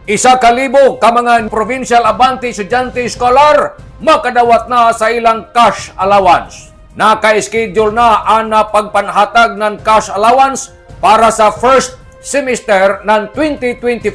1,000 ka mga provincial abante estudyante scholar makadawat na sa ilang cash allowance. Naka-schedule na ang pagpanhatag ng cash allowance para sa first semester ng 2025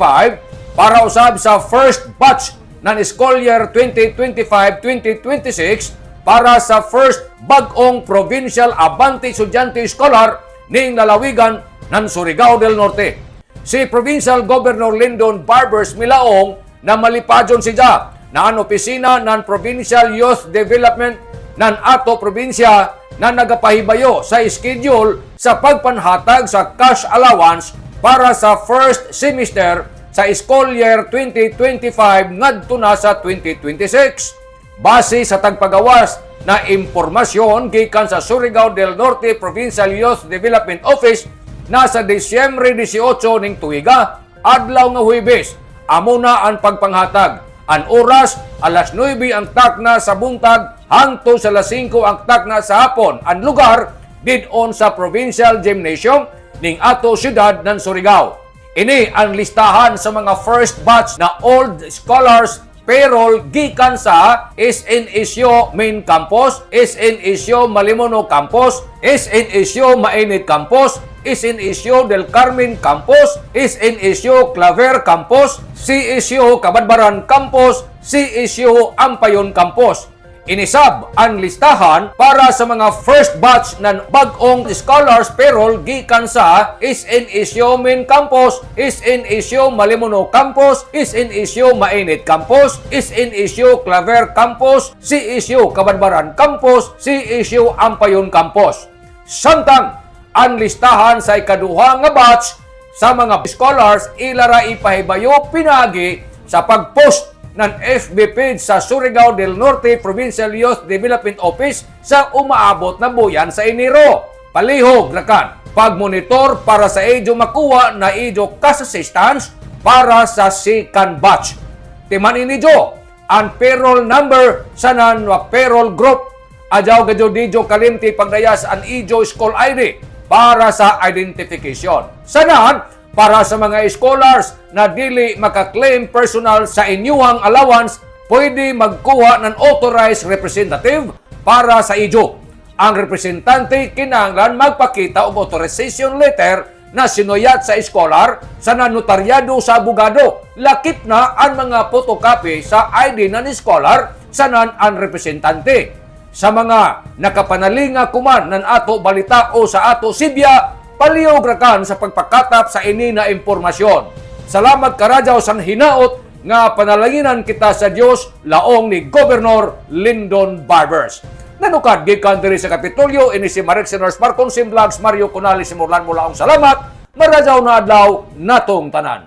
para usab sa first batch ng school year 2025-2026 para sa first bag-ong provincial abante estudyante scholar ning lalawigan ng Surigao del Norte. Si Provincial Governor Lyndon Barbers milaong na malipadyon siya na ang opisina ng Provincial Youth Development ng ato probinsya na nagapahibayo sa schedule sa pagpanhatag sa cash allowance para sa first semester sa school year 2025 ngadto na sa 2026. Base sa tagpagawas na impormasyon gikan sa Surigao del Norte Provincial Youth Development Office, nasa Disyembre 18 ning tuiga, adlaw nga Huwebes, amo na ang pagpanghatag. Ang oras, alas 9 ang takna sa buntag, hangtod sa alas 5 ang takna sa hapon. Ang lugar, didon sa Provincial Gymnasium ning ato siyudad ng Surigao. Ini ang listahan sa mga first batch na old scholars payroll gikan sa SNSU Main Campus, SNSU Malimono Campus, SNSU Mainit Campus, SNSU Del Carmen Campus, SNSU Claver Campus, CSU Kabadbaran Campus, CSU Ampayon Campus. Inisab ang listahan para sa mga first batch ng bag-ong scholars payroll gikan sa SNSU Main Campus, SNSU Malimono Campus, SNSU Mainit Campus, SNSU Claver Campus, CSU Kabadbaran Campus, CSU Ampayon Campus. Samtang ang listahan sa ikaduha nga batch sa mga scholars ilara ipahibayo pinagi sa pagpost ng FB page sa Surigao del Norte Provincial Youth Development Office sa umaabot na buyan sa Enero. Palihog rakan pagmonitor para sa idyo makuha na idyo cash assistance para sa second batch. Timan inidyo ang payroll number sa nanwa payroll group. Adyaw gadyo didyo kalimti pagdayas ang idyo school ID para sa identification. Sanahan, para sa mga scholars na dili makaklaim personal sa inyuhang allowance, pwede magkuha ng authorized representative para sa idyo. Ang representante kinahanglan magpakita og authorization letter na sinuyat sa scholar sa nanotaryado sa abogado. Lakip na ang mga photocopy sa ID ng scholar sa ang representante. Sa mga nakapanalinga kuman ng ato balita o sa ato sibya, palihog rakan sa pagpakatap sa ini na impormasyon. Salamat karadyaw sang hinaot nga panalanginan kita sa Dios laong ni Governor Lyndon Barbers. Nanukad gikan diri sa Kapitolyo ini si Marek Senors Marcon Sim Vlogs Mario Conali Simurlan mula ang salamat. Maradyaw na adlaw natong tanan.